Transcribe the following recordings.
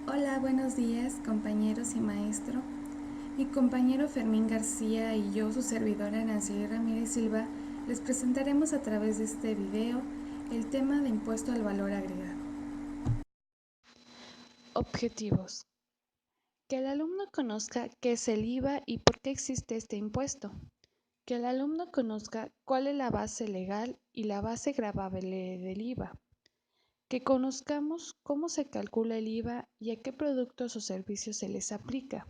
Hola, buenos días, compañeros y maestro. Mi compañero Fermín García y yo, su servidora Nancy Ramírez Silva, les presentaremos a través de este video el tema de impuesto al valor agregado. Objetivos. Que el alumno conozca qué es el IVA y por qué existe este impuesto. Que el alumno conozca cuál es la base legal y la base gravable del IVA. Que conozcamos cómo se calcula el IVA y a qué productos o servicios se les aplica.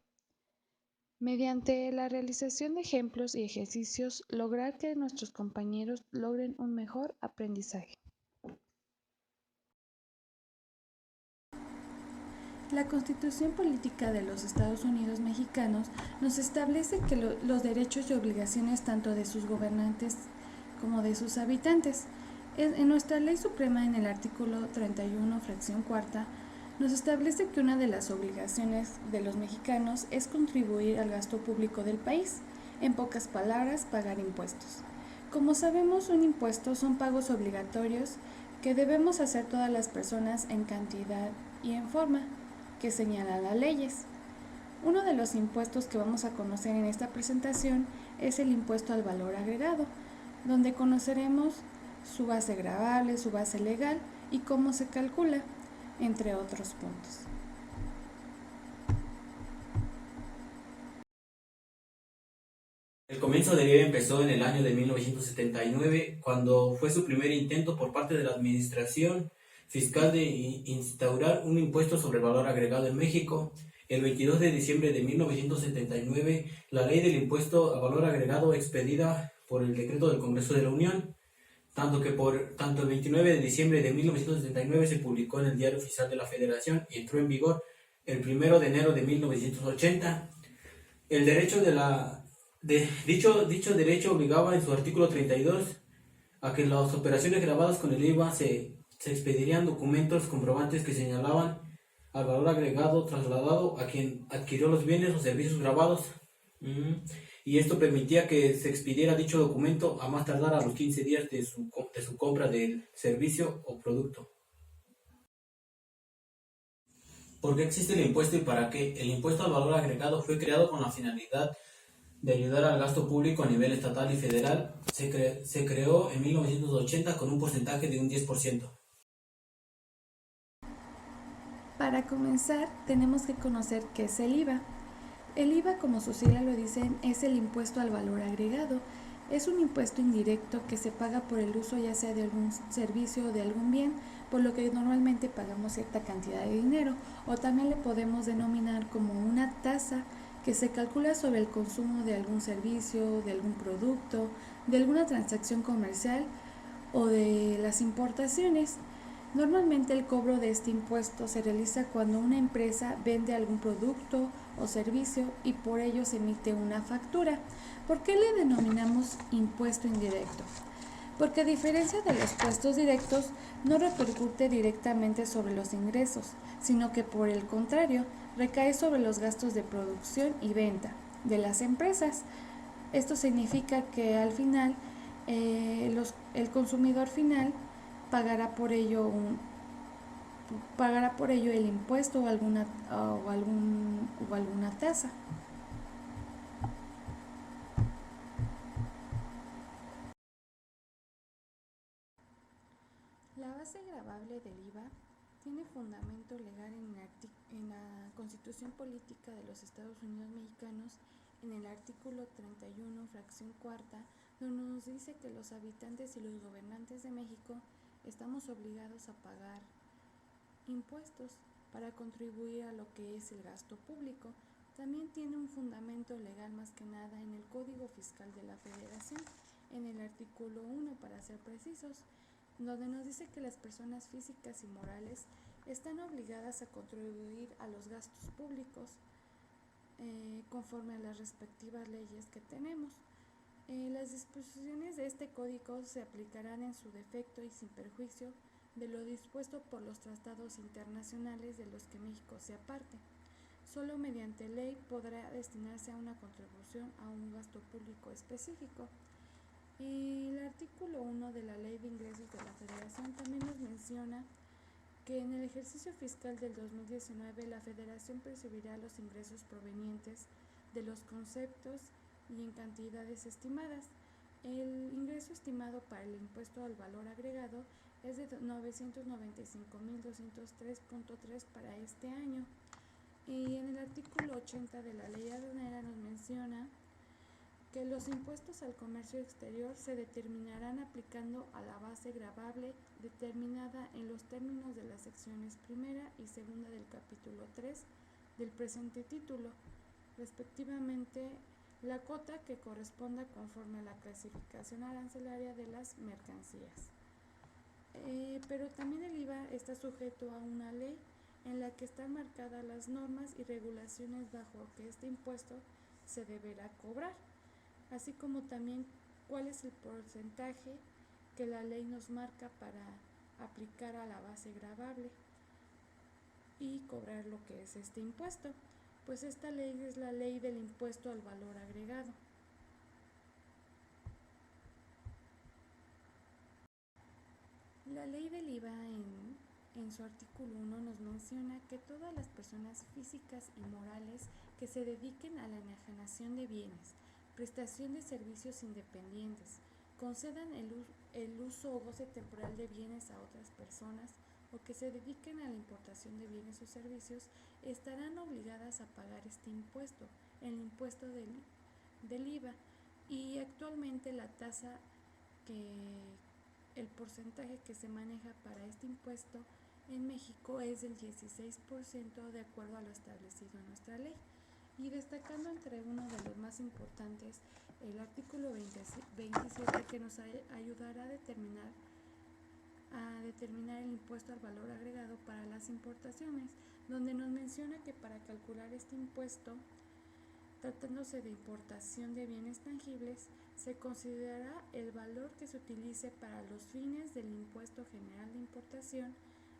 Mediante la realización de ejemplos y ejercicios, lograr que nuestros compañeros logren un mejor aprendizaje. La Constitución Política de los Estados Unidos Mexicanos nos establece que los derechos y obligaciones tanto de sus gobernantes como de sus habitantes. En nuestra Ley Suprema, en el artículo 31, fracción cuarta, nos establece que una de las obligaciones de los mexicanos es contribuir al gasto público del país. En pocas palabras, pagar impuestos. Como sabemos, un impuesto son pagos obligatorios que debemos hacer todas las personas en cantidad y en forma que señalan las leyes. Uno de los impuestos que vamos a conocer en esta presentación es el impuesto al valor agregado, donde conoceremos su base gravable, su base legal y cómo se calcula, entre otros puntos. El comienzo del IVA empezó en el año de 1979, cuando fue su primer intento por parte de la Administración Fiscal de instaurar un impuesto sobre el valor agregado en México. El 22 de diciembre de 1979, la ley del impuesto a valor agregado expedida por el decreto del Congreso de la Unión, tanto el 29 de diciembre de 1979 se publicó en el Diario Oficial de la Federación y entró en vigor el 1 de enero de 1980. El derecho dicho derecho obligaba en su artículo 32 a que en las operaciones grabadas con el IVA se expedirían documentos comprobantes que señalaban al valor agregado trasladado a quien adquirió los bienes o servicios grabados. Y esto permitía que se expidiera dicho documento a más tardar a los 15 días de su compra del servicio o producto. ¿Por qué existe el impuesto y para qué? El impuesto al valor agregado fue creado con la finalidad de ayudar al gasto público a nivel estatal y federal. Se creó en 1980 con un porcentaje de un 10%. Para comenzar, tenemos que conocer qué es el IVA. El IVA, como sus siglas lo dicen, es el impuesto al valor agregado. Es un impuesto indirecto que se paga por el uso ya sea de algún servicio o de algún bien, por lo que normalmente pagamos cierta cantidad de dinero, o también le podemos denominar como una tasa que se calcula sobre el consumo de algún servicio, de algún producto, de alguna transacción comercial o de las importaciones. Normalmente el cobro de este impuesto se realiza cuando una empresa vende algún producto o servicio y por ello se emite una factura. ¿Por qué le denominamos impuesto indirecto? Porque a diferencia de los impuestos directos, no repercute directamente sobre los ingresos, sino que por el contrario, recae sobre los gastos de producción y venta de las empresas. Esto significa que al final el consumidor final pagará por ello el impuesto o alguna tasa. La base gravable del IVA tiene fundamento legal en la Constitución Política de los Estados Unidos Mexicanos, en el artículo 31, fracción cuarta, donde nos dice que los habitantes y los gobernantes de México estamos obligados a pagar impuestos para contribuir a lo que es el gasto público. También tiene un fundamento legal más que nada en el Código Fiscal de la Federación, en el artículo 1 para ser precisos, donde nos dice que las personas físicas y morales están obligadas a contribuir a los gastos públicos conforme a las respectivas leyes que tenemos. Las disposiciones de este código se aplicarán en su defecto y sin perjuicio de lo dispuesto por los tratados internacionales de los que México sea parte. Solo mediante ley podrá destinarse a una contribución a un gasto público específico. El artículo 1 de la Ley de Ingresos de la Federación también nos menciona que en el ejercicio fiscal del 2019 la Federación percibirá los ingresos provenientes de los conceptos y en cantidades estimadas. El ingreso estimado para el impuesto al valor agregado es de 995.203.3 para este año. Y en el artículo 80 de la ley aduanera nos menciona que los impuestos al comercio exterior se determinarán aplicando a la base gravable determinada en los términos de las secciones primera y segunda del capítulo 3 del presente título, respectivamente la cuota que corresponda conforme a la clasificación arancelaria de las mercancías. Pero también el IVA está sujeto a una ley en la que están marcadas las normas y regulaciones bajo que este impuesto se deberá cobrar, así como también cuál es el porcentaje que la ley nos marca para aplicar a la base gravable y cobrar lo que es este impuesto. Pues esta ley es la ley del impuesto al valor agregado. La ley del IVA en su artículo 1 nos menciona que todas las personas físicas y morales que se dediquen a la enajenación de bienes, prestación de servicios independientes, concedan el uso o goce temporal de bienes a otras personas o que se dediquen a la importación de bienes o servicios estarán obligadas a pagar este impuesto, el impuesto del IVA, y actualmente la tasa el porcentaje que se maneja para este impuesto en México es del 16% de acuerdo a lo establecido en nuestra ley. Y destacando entre uno de los más importantes, el artículo 27 que nos ayudará a determinar el impuesto al valor agregado para las importaciones, donde nos menciona que para calcular este impuesto, tratándose de importación de bienes tangibles, se considerará el valor que se utilice para los fines del impuesto general de importación,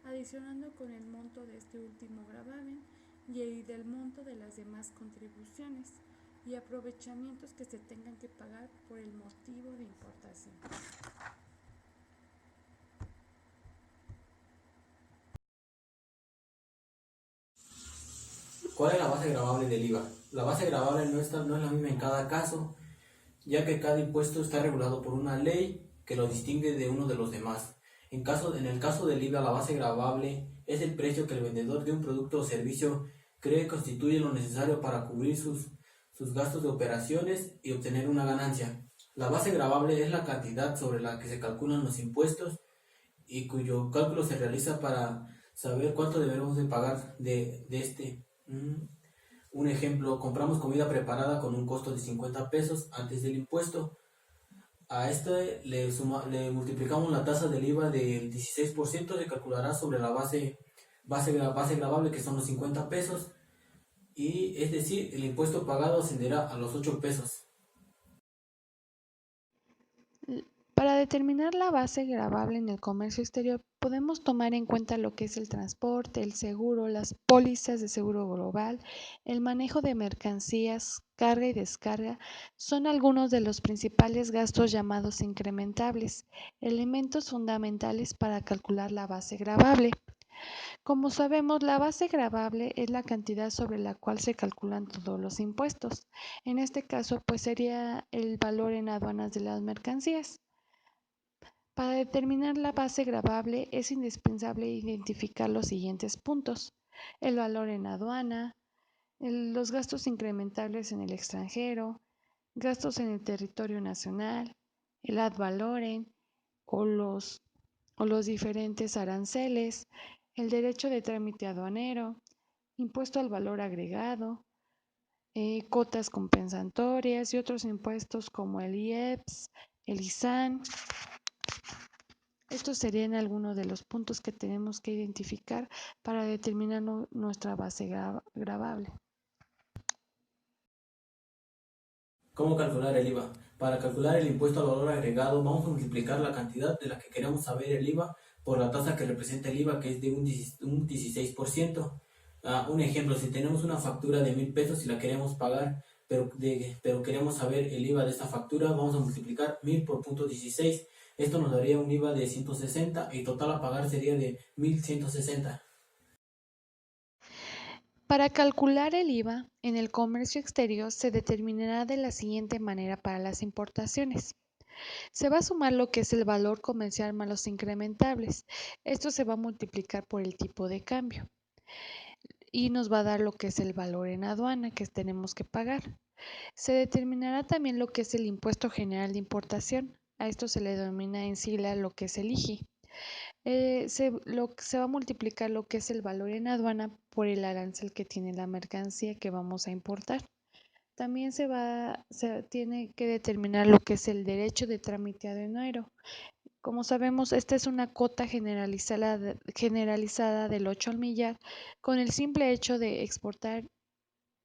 adicionando con el monto de este último gravamen y del monto de las demás contribuciones y aprovechamientos que se tengan que pagar por el motivo de importación. ¿Cuál es la base gravable del IVA? La base gravable no es la misma en cada caso, ya que cada impuesto está regulado por una ley que lo distingue de uno de los demás. En el caso del IVA, la base gravable es el precio que el vendedor de un producto o servicio cree constituye lo necesario para cubrir sus gastos de operaciones y obtener una ganancia. La base gravable es la cantidad sobre la que se calculan los impuestos y cuyo cálculo se realiza para saber cuánto debemos de pagar de este. Un ejemplo, compramos comida preparada con un costo de 50 pesos antes del impuesto. A este le multiplicamos la tasa del IVA del 16%, se calculará sobre la base gravable, que son los 50 pesos, y es decir, el impuesto pagado ascenderá a los 8 pesos. Para determinar la base gravable en el comercio exterior, podemos tomar en cuenta lo que es el transporte, el seguro, las pólizas de seguro global, el manejo de mercancías, carga y descarga, son algunos de los principales gastos llamados incrementables, elementos fundamentales para calcular la base gravable. Como sabemos, la base gravable es la cantidad sobre la cual se calculan todos los impuestos. En este caso, pues sería el valor en aduanas de las mercancías. Para determinar la base gravable es indispensable identificar los siguientes puntos: el valor en aduana, los gastos incrementables en el extranjero, gastos en el territorio nacional, el ad valorem o los diferentes aranceles, el derecho de trámite aduanero, impuesto al valor agregado, cuotas compensatorias y otros impuestos como el IEPS, el ISAN. Estos serían algunos de los puntos que tenemos que identificar para determinar nuestra base gravable. ¿Cómo calcular el IVA? Para calcular el impuesto al valor agregado, vamos a multiplicar la cantidad de la que queremos saber el IVA por la tasa que representa el IVA, que es de un 16%. Un ejemplo, si tenemos una factura de 1,000 pesos y la queremos pagar, pero queremos saber el IVA de esta factura, vamos a multiplicar 1,000 por 0.16, Esto nos daría un IVA de 160 y total a pagar sería de 1.160. Para calcular el IVA en el comercio exterior se determinará de la siguiente manera para las importaciones. Se va a sumar lo que es el valor comercial más los incrementables. Esto se va a multiplicar por el tipo de cambio y nos va a dar lo que es el valor en aduana que tenemos que pagar. Se determinará también lo que es el impuesto general de importación. A esto se le denomina en sigla lo que es el IGI. Se va a multiplicar lo que es el valor en aduana por el arancel que tiene la mercancía que vamos a importar. También se tiene que determinar lo que es el derecho de trámite aduanero. Como sabemos, esta es una cuota generalizada del 8 al millar con el simple hecho de exportar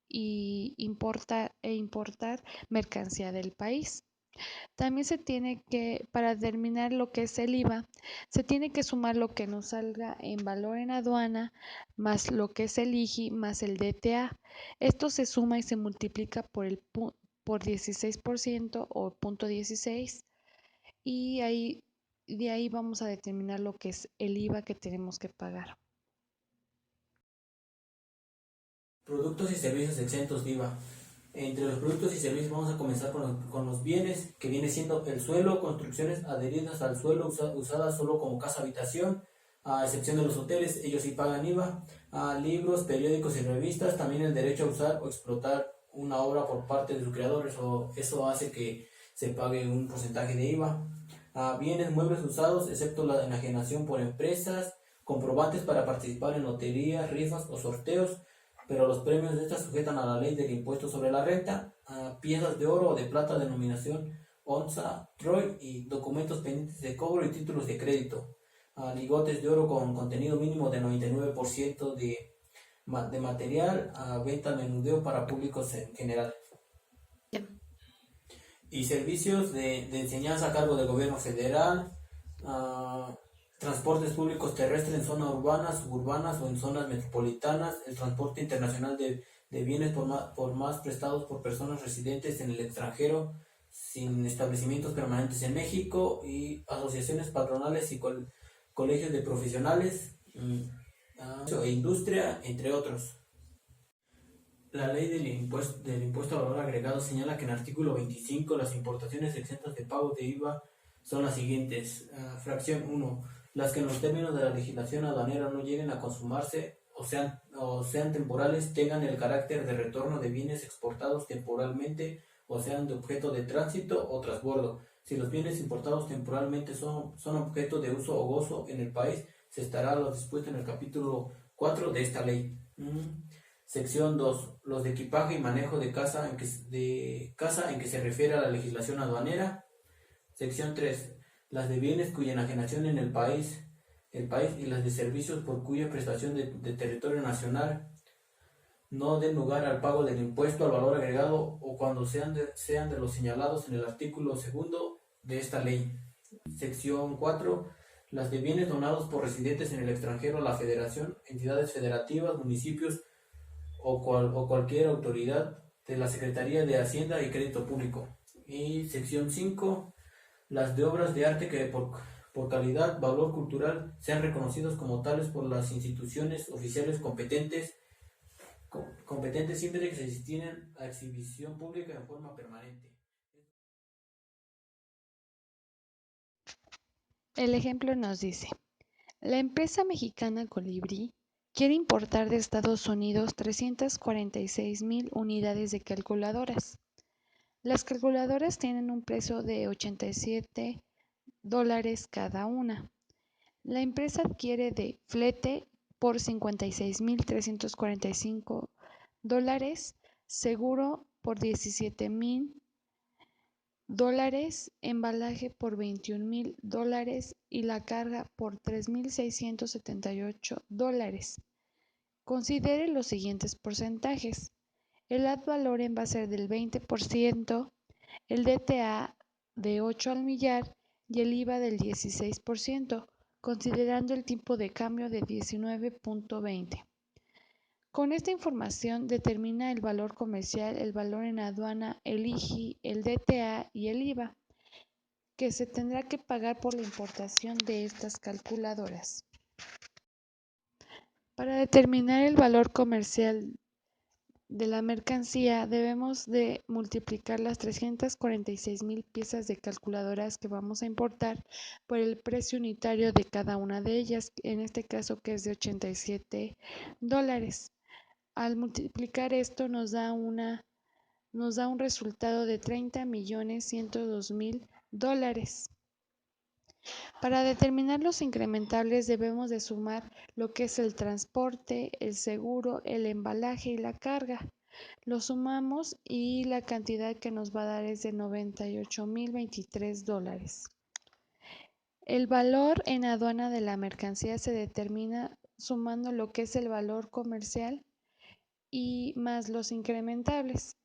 y importar mercancía del país. También se tiene que, para determinar lo que es el IVA, se tiene que sumar lo que nos salga en valor en aduana, más lo que es el IGI, más el DTA. Esto se suma y se multiplica por 16% o 0.16 y de ahí vamos a determinar lo que es el IVA que tenemos que pagar. Productos y servicios exentos de IVA. Entre los productos y servicios vamos a comenzar con los bienes, que viene siendo el suelo, construcciones adheridas al suelo usadas solo como casa habitación, a excepción de los hoteles, ellos sí pagan IVA, a libros, periódicos y revistas, también el derecho a usar o explotar una obra por parte de sus creadores, o eso hace que se pague un porcentaje de IVA, a bienes muebles usados, excepto la enajenación por empresas, comprobantes para participar en loterías, rifas o sorteos, pero los premios de estas sujetan a la ley del impuesto sobre la renta, a piezas de oro o de plata denominación onza, troy y documentos pendientes de cobro y títulos de crédito, a ligotes de oro con contenido mínimo de 99% de material, a venta al menudeo para públicos en general. Y servicios de enseñanza a cargo del gobierno federal, transportes públicos terrestres en zonas urbanas, suburbanas o en zonas metropolitanas, el transporte internacional de bienes por más prestados por personas residentes en el extranjero sin establecimientos permanentes en México, y asociaciones patronales y colegios de profesionales e industria, entre otros. La ley del impuesto al valor agregado señala que en el artículo 25 las importaciones exentas de pago de IVA son las siguientes. Fracción 1. Las que en los términos de la legislación aduanera no lleguen a consumarse o sean temporales, tengan el carácter de retorno de bienes exportados temporalmente o sean de objeto de tránsito o transbordo. Si los bienes importados temporalmente son objeto de uso o gozo en el país, se estará lo dispuesto en el capítulo 4 de esta ley. Sección 2. Los de equipaje y manejo de casa en que se refiere a la legislación aduanera. Sección 3. Las de bienes cuya enajenación en el país y las de servicios por cuya prestación de territorio nacional no den lugar al pago del impuesto al valor agregado o cuando sean de los señalados en el artículo 2 de esta ley. Sección 4. Las de bienes donados por residentes en el extranjero a la federación, entidades federativas, municipios o cualquier autoridad de la Secretaría de Hacienda y Crédito Público. Y sección 5. Las de obras de arte que por calidad, valor cultural, sean reconocidos como tales por las instituciones oficiales competentes siempre que se destinen a exhibición pública en forma permanente. El ejemplo nos dice, la empresa mexicana Colibrí quiere importar de Estados Unidos 346,000 unidades de calculadoras. Las calculadoras tienen un precio de $87 cada una. La empresa adquiere de flete por $56,345, seguro por $17,000, embalaje por $21,000 y la carga por $3,678. Considere los siguientes porcentajes. El ad valorem va a ser del 20%, el DTA de 8 al millar y el IVA del 16%, considerando el tipo de cambio de 19.20. Con esta información determina el valor comercial, el valor en aduana, el IGI, el DTA y el IVA, que se tendrá que pagar por la importación de estas calculadoras. Para determinar el valor comercial de la mercancía debemos de multiplicar las 346,000 piezas de calculadoras que vamos a importar por el precio unitario de cada una de ellas, en este caso que es de $87. Al multiplicar esto nos da un resultado de $30,102,000. Para determinar los incrementables debemos de sumar lo que es el transporte, el seguro, el embalaje y la carga. Lo sumamos y la cantidad que nos va a dar es de $98,023. El valor en aduana de la mercancía se determina sumando lo que es el valor comercial y más los incrementables.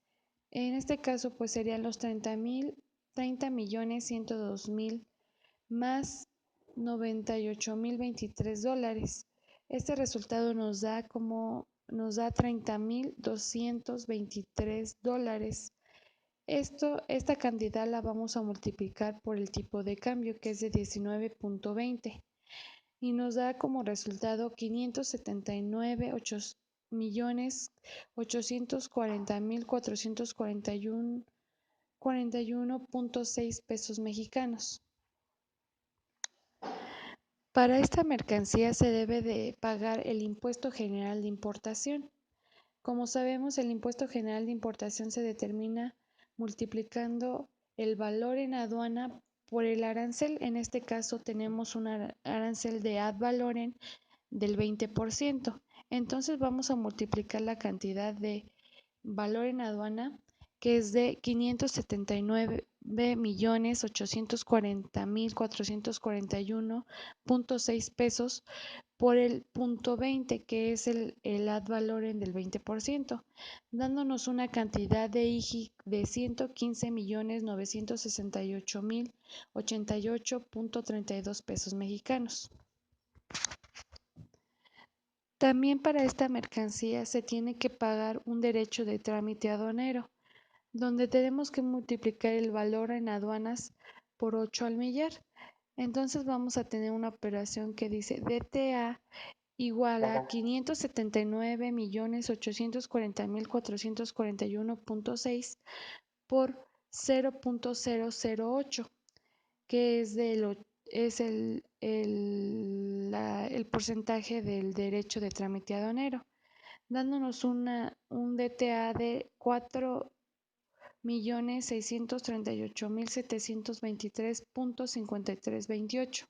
En este caso pues serían los 30,102,000 más $98,023. Este resultado nos da $30,223. Esta cantidad la vamos a multiplicar por el tipo de cambio, que es de 19.20, y nos da como resultado 579,840,441.6 pesos mexicanos. Para esta mercancía se debe de pagar el impuesto general de importación. Como sabemos, el impuesto general de importación se determina multiplicando el valor en aduana por el arancel. En este caso tenemos un arancel de ad valorem del 20%. Entonces vamos a multiplicar la cantidad de valor en aduana, que es de 579,840,441.6 pesos por el punto 20, que es el ad valorem del 20%, dándonos una cantidad de IGI de 115,968,088.32 pesos mexicanos. También para esta mercancía se tiene que pagar un derecho de trámite aduanero, donde tenemos que multiplicar el valor en aduanas por 8 al millar. Entonces vamos a tener una operación que dice DTA igual a 579,840,441.6 por 0.008, que es el porcentaje del derecho de trámite aduanero, dándonos un DTA de 4,638,723.5328.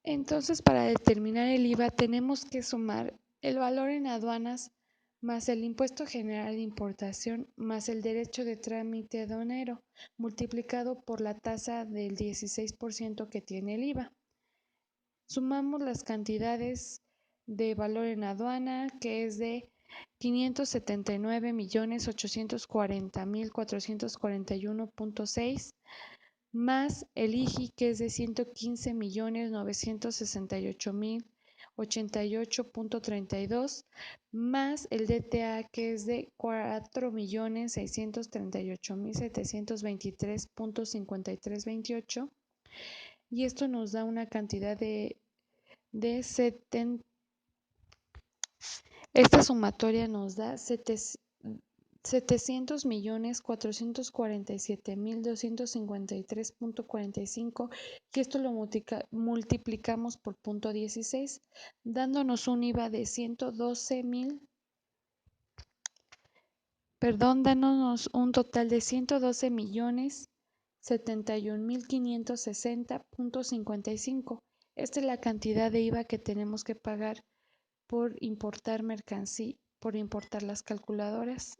Entonces, para determinar el IVA tenemos que sumar el valor en aduanas más el impuesto general de importación más el derecho de trámite aduanero multiplicado por la tasa del 16% que tiene el IVA. Sumamos las cantidades de valor en aduana, que es de 579,840,441.6, más el IGI, que es de 115,968,088.32, más el DTA, que es de 4,638,723.5328, y esto nos da una cantidad esta sumatoria nos da 700,447,253.45, y esto lo multiplicamos por punto 16, dándonos un IVA de dándonos un total de 112,071,560.55. Esta es la cantidad de IVA que tenemos que pagar por importar mercancía, por importar las calculadoras